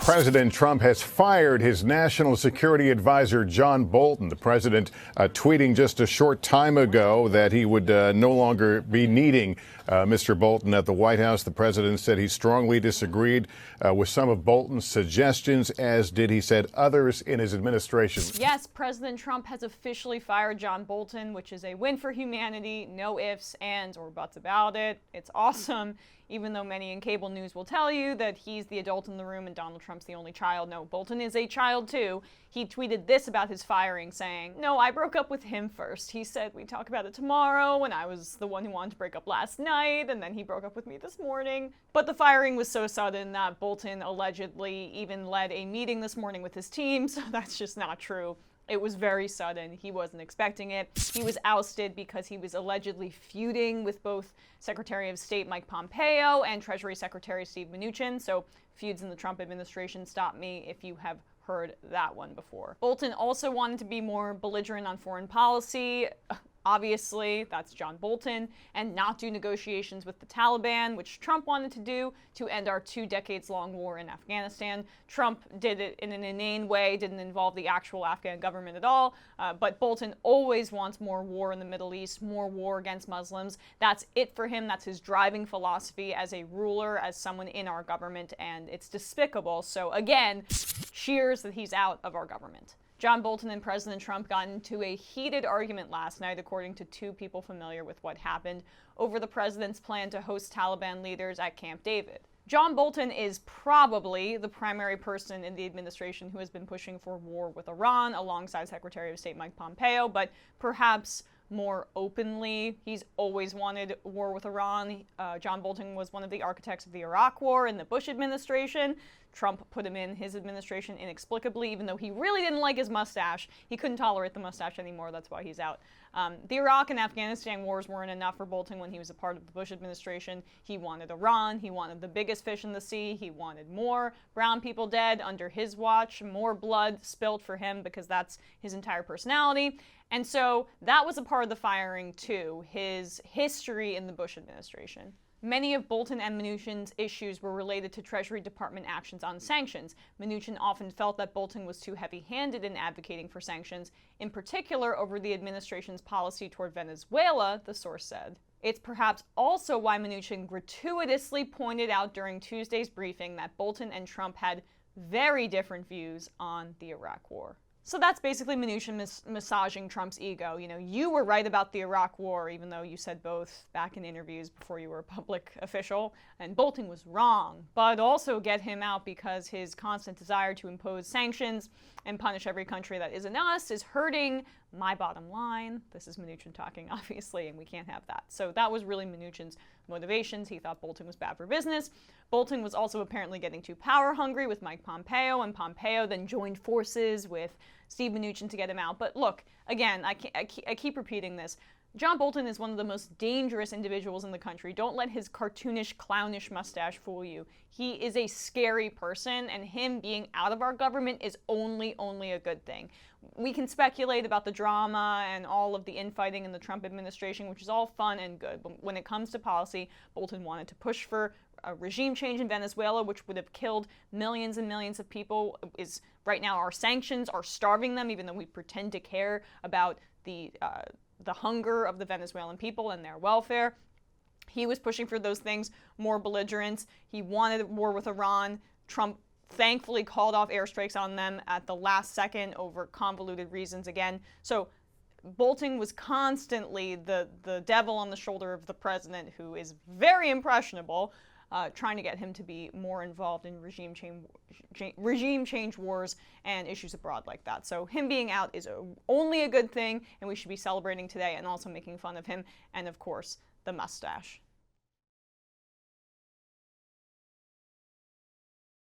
President Trump has fired his national security advisor, John Bolton. The president tweeting just a short time ago that he would no longer be needing Mr. Bolton at the White House. The president said he strongly disagreed with some of Bolton's suggestions, as did, he said, others in his administration. Yes, President Trump has officially fired John Bolton, which is a win for humanity. No ifs, ands, or buts about it. It's awesome. Even though many in cable news will tell you that he's the adult in the room and Donald Trump's the only child. No, Bolton is a child too. He tweeted this about his firing, saying, "No, I broke up with him first. He said we'd talk about it tomorrow, and I was the one who wanted to break up last night, and then he broke up with me this morning." But the firing was so sudden that Bolton allegedly even led a meeting this morning with his team, so that's just not true. It was very sudden. He wasn't expecting it. He was ousted because he was allegedly feuding with both Secretary of State Mike Pompeo and Treasury Secretary Steve Mnuchin. So feuds in the Trump administration, stop me if you have heard that one before. Bolton also wanted to be more belligerent on foreign policy. Obviously, that's John Bolton, and not do negotiations with the Taliban, which Trump wanted to do to end our 2 decades-long war in Afghanistan. Trump did it in an inane way, didn't involve the actual Afghan government at all, but Bolton always wants more war in the Middle East, more war against Muslims. That's it for him. That's his driving philosophy as a ruler, as someone in our government, and it's despicable. So again, cheers that he's out of our government. John Bolton and President Trump got into a heated argument last night, according to 2 people familiar with what happened, over the president's plan to host Taliban leaders at Camp David. John Bolton is probably the primary person in the administration who has been pushing for war with Iran, alongside Secretary of State Mike Pompeo, but perhaps more openly. He's always wanted war with Iran. John Bolton was one of the architects of the Iraq War in the Bush administration. Trump put him in his administration inexplicably, even though he really didn't like his mustache. He couldn't tolerate the mustache anymore. That's why he's out. The Iraq and Afghanistan wars weren't enough for Bolton when he was a part of the Bush administration. He wanted Iran. He wanted the biggest fish in the sea. He wanted more brown people dead under his watch, more blood spilled for him, because that's his entire personality. And so that was a part of the firing too, his history in the Bush administration. Many of Bolton and Mnuchin's issues were related to Treasury Department actions on sanctions. Mnuchin often felt that Bolton was too heavy-handed in advocating for sanctions, in particular over the administration's policy toward Venezuela, the source said. It's perhaps also why Mnuchin gratuitously pointed out during Tuesday's briefing that Bolton and Trump had very different views on the Iraq War. So that's basically Mnuchin massaging Trump's ego. You know, you were right about the Iraq War, even though you said both back in interviews before you were a public official, and Bolton was wrong. But also get him out because his constant desire to impose sanctions and punish every country that isn't us is hurting my bottom line. This is Mnuchin talking, obviously, and we can't have that. So that was really Mnuchin's motivations. He thought Bolton was bad for business. Bolton was also apparently getting too power hungry with Mike Pompeo, and Pompeo then joined forces with Steve Mnuchin to get him out. But look, again, I keep repeating this. John Bolton is one of the most dangerous individuals in the country. Don't let his cartoonish, clownish mustache fool you. He is a scary person, and him being out of our government is only a good thing. We can speculate about the drama and all of the infighting in the Trump administration, which is all fun and good. But when it comes to policy, Bolton wanted to push for a regime change in Venezuela, which would have killed millions and millions of people. Is right now our sanctions are starving them, even though we pretend to care about the hunger of the Venezuelan people and their welfare. He was pushing for those things, more belligerence. He wanted war with Iran. Trump thankfully called off airstrikes on them at the last second over convoluted reasons again. So Bolton was constantly the devil on the shoulder of the president, who is very impressionable, trying to get him to be more involved in regime change wars and issues abroad like that. So him being out is only a good thing, and we should be celebrating today and also making fun of him, and of course, the mustache.